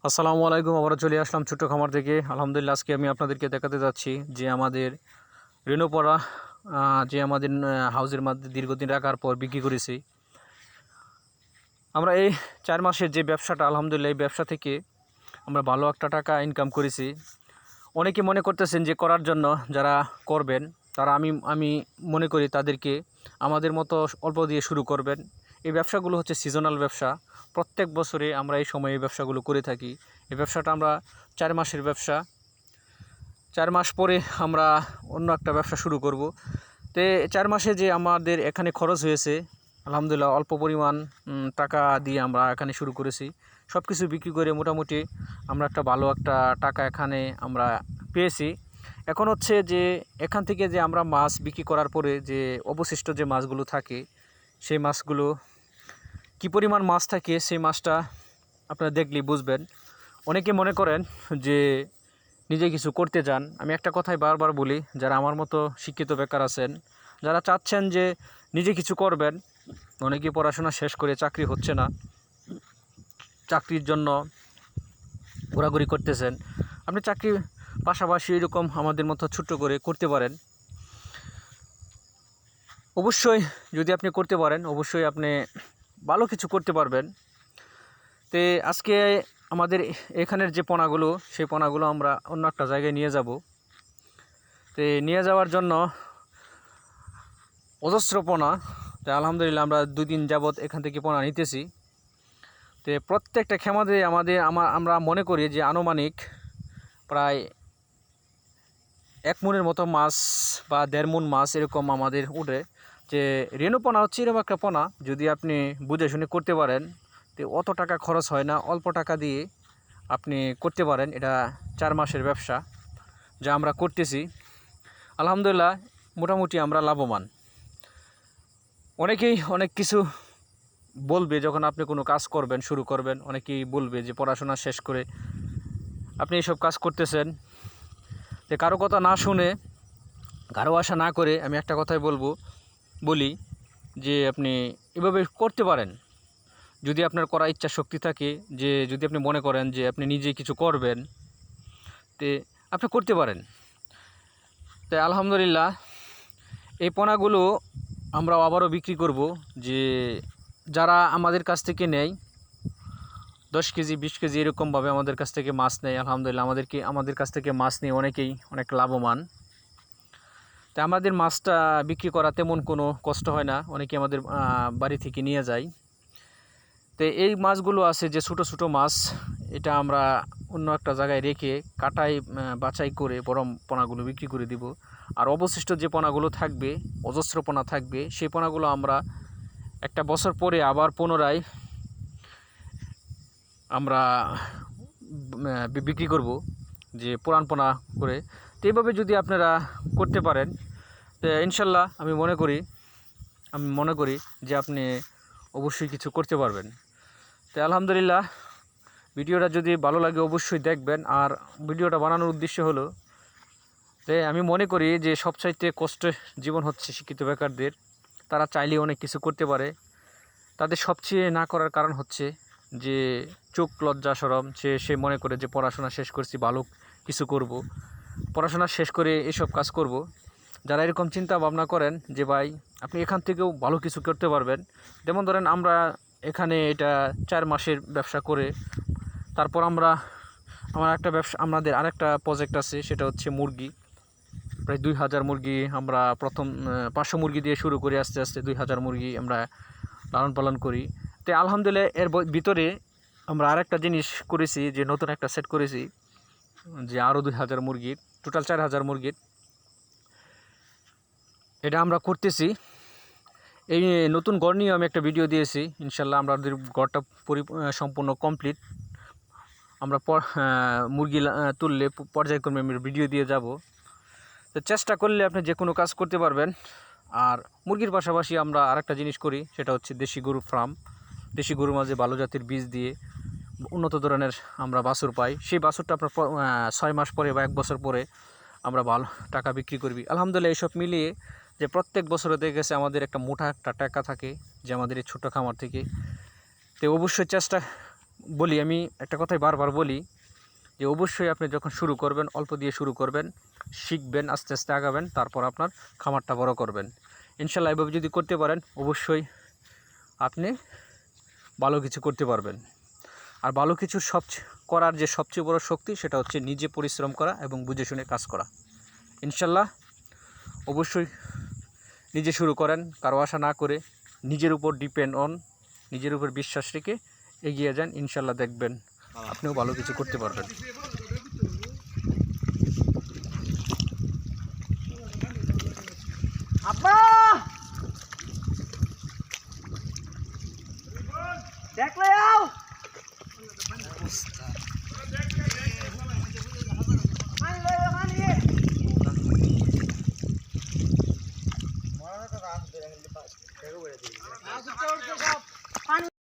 আসসালামু আলাইকুম। আবারও চলে আসলাম ছোট্ট খামার থেকে। আলহামদুলিল্লাহ, আজকে আমি আপনাদেরকে দেখাতে যাচ্ছি যে আমাদের রেণুপড়া যে আমাদের হাউজের মধ্যে দীর্ঘদিন রাখার পর বিক্রি করেছি। আমরা এই 4 মাসের যে ব্যবসাটা, আলহামদুলিল্লাহ এই ব্যবসা থেকে আমরা ভালো একটা টাকা ইনকাম করেছি। অনেকে মনে করতেছেন যে করার জন্য, যারা করবেন তারা আমি মনে করি তাদেরকে আমাদের মতো অল্প দিয়ে শুরু করবেন। এই ব্যবসাগুলো হচ্ছে সিজনাল ব্যবসা। প্রত্যেক বছরে আমরা এই সময়ে এই ব্যবসাগুলো করে থাকি। এই ব্যবসাটা আমরা 4 মাসের ব্যবসা। 4 মাস পরে আমরা অন্য একটা ব্যবসা শুরু করব। তো 4 মাসে যে আমাদের এখানে খরচ হয়েছে, আলহামদুলিল্লাহ অল্প পরিমাণ টাকা দিয়ে আমরা এখানে শুরু করেছি। সব কিছু বিক্রি করে মোটামুটি আমরা একটা ভালো একটা টাকা এখানে আমরা পেয়েছি। এখন হচ্ছে যে এখান থেকে যে আমরা মাছ বিক্রি করার পরে যে অবশিষ্ট যে মাছগুলো থাকে, সেই মাছগুলো কী পরিমাণ মাছ থাকে সেই মাছটা আপনারা দেখলেই বুঝবেন। অনেকে মনে করেন যে নিজে কিছু করতে যান। আমি একটা কথাই বারবার বলি, যারা আমার মতো শিক্ষিত বেকার আছেন, যারা চাচ্ছেন যে নিজে কিছু করবেন, অনেকে পড়াশোনা শেষ করে চাকরি হচ্ছে না, চাকরির জন্য ঘোরাঘুরি করতেছেন, আপনি চাকরির পাশাপাশি এরকম আমাদের মতো ছোট্ট করে করতে পারেন। অবশ্যই যদি আপনি করতে পারেন, অবশ্যই আপনি ভালো কিছু করতে পারবেন। তো আজকে আমাদের এখানের যে পোনাগুলো, সেই পোনাগুলো আমরা অন্য একটা জায়গায় নিয়ে যাব। তো নিয়ে যাওয়ার জন্য অজস্র পোনা, তো আলহামদুলিল্লাহ আমরা 2 দিন যাবৎ এখান থেকে পোনা নিতেছি। তো প্রত্যেকটা খেমাতে আমরা মনে করি যে আনুমানিক প্রায় 1 মনের মতো মাছ বা 1.5 মন মাছ এরকম আমাদের উঠে। যে রেণু পোনা হচ্ছে এরকম একটা পোনা, যদি আপনি বুঝে শুনে করতে পারেন তো অত টাকা খরচ হয় না, অল্প টাকা দিয়ে আপনি করতে পারেন। এটা 4 মাসের ব্যবসা যা আমরা করতেছি। আলহামদুলিল্লাহ মোটামুটি আমরা লাভবান। অনেকেই অনেক কিছু বলবে যখন আপনি কোনো কাজ করবেন, শুরু করবেন, অনেকেই বলবে যে পড়াশোনা শেষ করে আপনি এইসব কাজ করতেছেন। যে কারো কথা না শুনে, কারো আশা না করে আমি একটা কথাই বলি যে আপনি এভাবে করতে পারেন। যদি আপনার করার ইচ্ছা শক্তি থাকে, যে যদি আপনি মনে করেন যে আপনি নিজে কিছু করবেন, তে আপনি করতে পারেন। তাই আলহামদুলিল্লাহ এই পোনাগুলো আমরা আবারও বিক্রি করব। যে যারা আমাদের কাছ থেকে নেয় 10 কেজি 20 কেজি এরকমভাবে আমাদের কাছ থেকে মাছ নেয়, আলহামদুলিল্লাহ আমাদের কাছ থেকে মাছ নিয়ে অনেকেই অনেক লাভবান। তাই আমাদের মাছটা বিক্রি করা তেমন কোনো কষ্ট হয় না, অনেকে আমাদের বাড়ি থেকে নিয়ে যায়। তো এই মাছগুলো আছে যে ছোটো ছোটো মাছ, এটা আমরা অন্য একটা জায়গায় রেখে কাটাই বাছাই করে বড় পোনাগুলো বিক্রি করে দিব। আর অবশিষ্ট যে পোনাগুলো থাকবে, অজস্র পোনা থাকবে, সেই পোনাগুলো আমরা একটা বছর পরে আবার পুনরায় আমরা বিক্রি করব, যে পুরান পোনা করে। তো এইভাবে যদি আপনারা করতে পারেন, তো ইনশাল্লাহ আমি মনে করি যে আপনি অবশ্যই কিছু করতে পারবেন। তো আলহামদুলিল্লাহ ভিডিওটা যদি ভালো লাগে অবশ্যই দেখবেন। আর ভিডিওটা বানানোর উদ্দেশ্য হলো যে আমি মনে করি যে সবচাইতে কষ্টের জীবন হচ্ছে শিক্ষিত বেকারদের। তারা চাইলে অনেক কিছু করতে পারে, তাদের সবচেয়ে না করার কারণ হচ্ছে যে চোখ লজ্জা শরম। সে মনে করে যে পড়াশোনা শেষ করছি, ভালো কিছু করব, পড়াশোনা শেষ করে এসব কাজ করব। যারা এরকম চিন্তা ভাবনা করেন যে ভাই আপনি এখান থেকেও ভালো কিছু করতে পারবেন, যেমন ধরেন আমরা এখানে এটা 4 মাসের ব্যবসা করে তারপর আমাদের আরেকটা প্রজেক্ট আছে, সেটা হচ্ছে মুরগি। প্রায় 2000 মুরগি আমরা প্রথম 500 মুরগি দিয়ে শুরু করি, আস্তে আস্তে 2000 মুরগি আমরা লালন পালন করি। তো আলহামদুলিল্লাহ এর ভিতরে আমরা আরেকটা জিনিস করেছি, যে নতুন একটা সেট করেছি, যে আরও 2000 মুরগির, টোটাল 4000 মুরগির এটা আমরা করতেছি। এই নতুন ঘর নিয়ে আমি একটা ভিডিও দিয়েছি, ইনশাল্লাহ আমাদের ঘরটা সম্পূর্ণ কমপ্লিট। আমরা মুরগি তুললে পর্যায়ক্রমে আমি ভিডিও দিয়ে যাব। তো চেষ্টা করলে আপনি যে কোনো কাজ করতে পারবেন। আর মুরগির পাশাপাশি আমরা আরেকটা জিনিস করি, সেটা হচ্ছে দেশি গরু ফার্ম। দেশি গরুর মাঝে ভালো জাতের বীজ দিয়ে উন্নত ধরনের আমরা বাছুর পাই। সেই বাছুরটা আপনার 6 মাস পরে বা 1 বছর পরে আমরা ভালো টাকা বিক্রি করবি। আলহামদুলিল্লাহ এইসব মিলিয়ে যে প্রত্যেক বছরে দেখে গেছে আমাদের একটা মোটা একটা টাকা থাকে, যে আমাদের এই ছোটো খামার থেকে। তো অবশ্যই বলি, আমি একটা কথাই বারবার বলি যে অবশ্যই আপনি যখন শুরু করবেন অল্প দিয়ে শুরু করবেন, শিখবেন, আস্তে আস্তে আগাবেন, তারপর আপনার খামারটা বড় করবেন। ইনশাল্লাহ এভাবে যদি করতে পারেন অবশ্যই আপনি ভালো কিছু করতে পারবেন। আর ভালো কিছু করার যে সবচেয়ে বড় শক্তি সেটা হচ্ছে নিজে পরিশ্রম করা এবং বুঝে শুনে কাজ করা। ইনশাল্লাহ অবশ্যই নিজে শুরু করেন, কারো আশা না করে, নিজের উপর ডিপেন্ড অন, নিজের উপর বিশ্বাস রেখে এগিয়ে যান। ইনশাল্লাহ দেখবেন আপনিও ভালো কিছু করতে পারবেন। আব্বা দেখলে যাও।